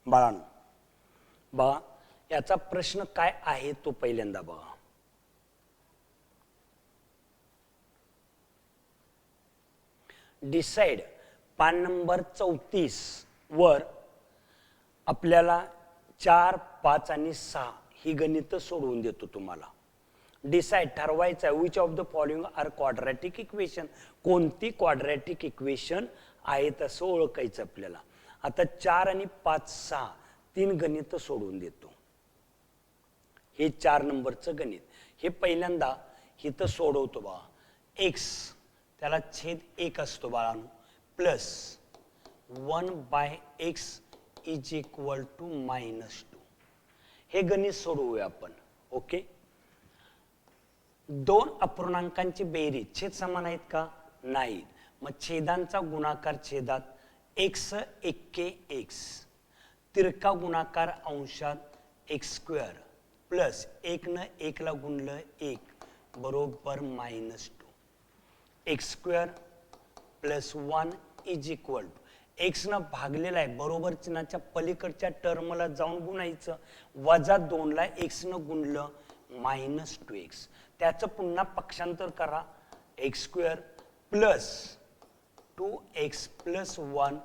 बाळांनो बघा याचा प्रश्न काय आहे तो पहिल्यांदा बघा. डिसाइड पान नंबर 34 वर आपल्याला 4, 5 आणि 6 ही गणित सोडवून देतो तुम्हाला. डिसाइड ठरवायचं आहे which of the following are quadratic equation, कोणती क्वाड्रॅटिक इक्वेशन आहेत असं ओळखायचं आपल्याला. आता 4 आणि 5, 6 तीन गणित सोडवून देतो. हे 4 नंबरचं गणित हे पहिल्यांदा इथं सोडवतो बघा. एक्स त्याला छेद 1 असतो बाळांनो plus 1/x is equal to -2. हे गणित सोडवूया आपण. ओके. दोन अपूर्णांकांची बेरीज छेद समान आहेत का? नाही. मग छेदांचा गुणाकार छेदात x एक्के x, तिरका गुणाकार अंशात x² प्लस 1 न 1 ला गुणलं 1 बरोबर -2. x² plus 1 is equal to x न भागलेला आहे बरोबर चिन्हाच्या पलीकडच्या टर्मला जाऊन गुणायचं, वजा 2 ला x न गुणलं -2x. त्याचं पुन्हा पक्षांतर करा. x² plus 2x plus 1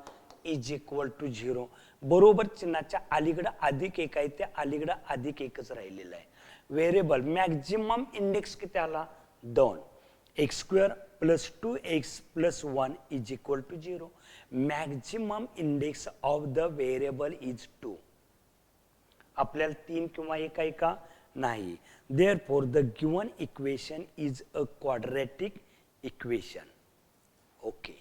is equal to 0. बरोबर चिन्हाच्या अलीकडे अधिक 1 आहे, त्या अलीकडे अधिक 1च राहिलेला आहे. व्हेरिएबल मॅक्झिमम इंडेक्स किती आला? 2. x² plus 2x plus 1 is equal to 0. Maximum index of the variable is 2. आपल्याला 3 किंवा 1 आहे का? नाही. Therefore the given equation is a quadratic equation. Okay.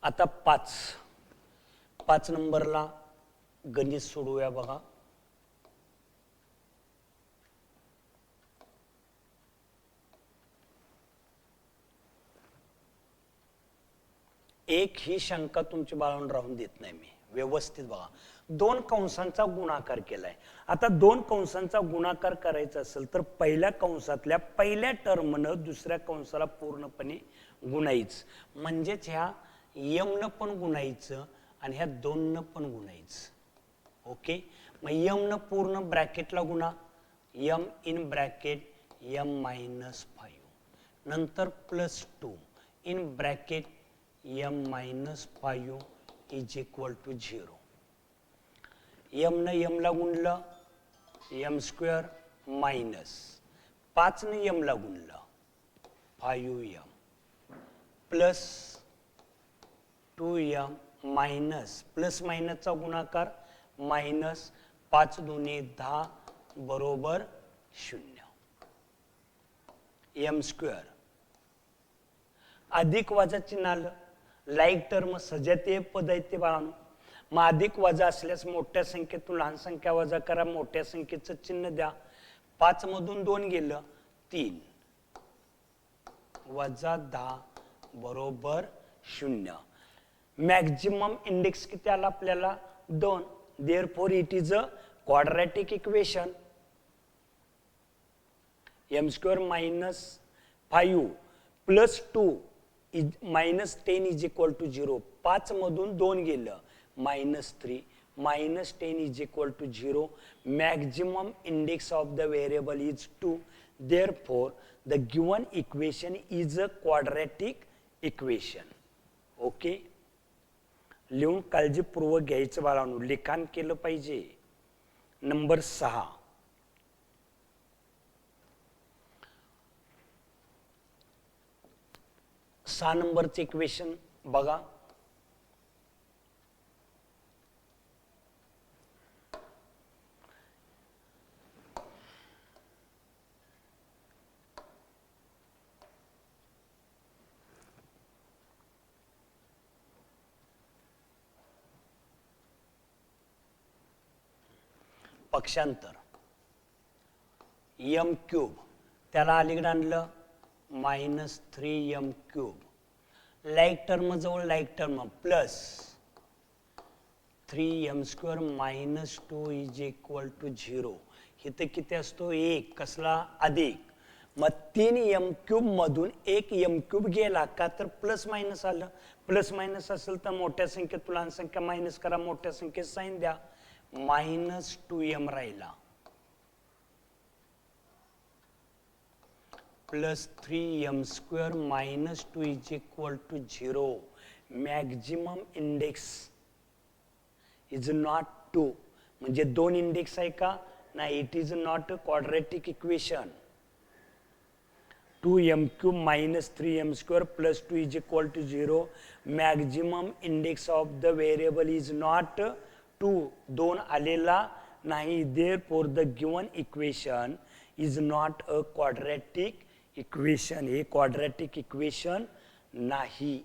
आता 5 नंबरला गणित सोडवूया बघा. एक ही शंका तुमची बाळांनो राहून देत नाही मी. व्यवस्थित बघा. 2 कंसांचा गुणाकार केलाय. आता 2 कंसांचा गुणाकार करायचा असेल तर पहिल्या कंसातल्या पहिल्या टर्मनं दुसऱ्या कंसाला पूर्णपणे गुणायचं, म्हणजेच ह्या m न पण गुणायचं आणि ह्या 2 न पण गुणायचं. ओके. मग m न पूर्ण ब्रॅकेटला गुणा, m इन ब्रॅकेट m-5 नंतर plus 2 in bracket m-5 is equal to 0. m न m ला गुणलं m² मायनस 5 न m ला गुणलं 5m plus 2m minus plus मायनसचा गुणाकार मायनस 5 दुने 10 बरोबर 0. m² अधिक वजा चिन्ह आलं. लाईक टर्म सजातीय पद आहेत ते बाळांनो. मग अधिक वजा असल्यास मोठ्या संख्येतून लहान संख्या वजा करा, मोठ्या संख्येचं चिन्ह द्या. 5 मधून 2 गेलं 3 वजा 10 बरोबर 0. मॅक्झिमम इंडेक्स किती आला आपल्याला? 2. Therefore it is a quadratic equation. m² minus 5 plus 2 -10 is equal to 0. 5 मधून 2 गेलं -3 -10 is equal to 0. Maximum index of the variable is 2. Therefore the given equation is a quadratic equation. Okay. लिहून काळजीपूर्वक घ्यायचं बाळांनो, लिखाण केलं पाहिजे. नंबर 6 नंबरचं इक्वेशन बघा. पक्षांतर m³ त्याला अलीकडे आणलं -3m³. लाईक टर्म जवळ like term plus 3m² minus 2 is equal to 0. इथे किती असतो 1, कसला अधिक. मग 3m³ मधून 1m³ गेला का तर प्लस मायनस आलं. प्लस मायनस असेल तर मोठ्या संख्येत लहान संख्या मायनस करा, मोठ्या संख्येत साइन द्या. मायनस 2m राहिला plus 3m² minus 2 is equal to 0. Maximum index is not 2. म्हणजे 2 इंडेक्स आहे का नाही. It is not a quadratic equation. 2m³ minus 3m² plus 2 is equal to 0. Maximum index of the variable is not 2. 2 आलेला नाही. Therefore the given equation is not a quadratic equation. हे quadratic equation नाही.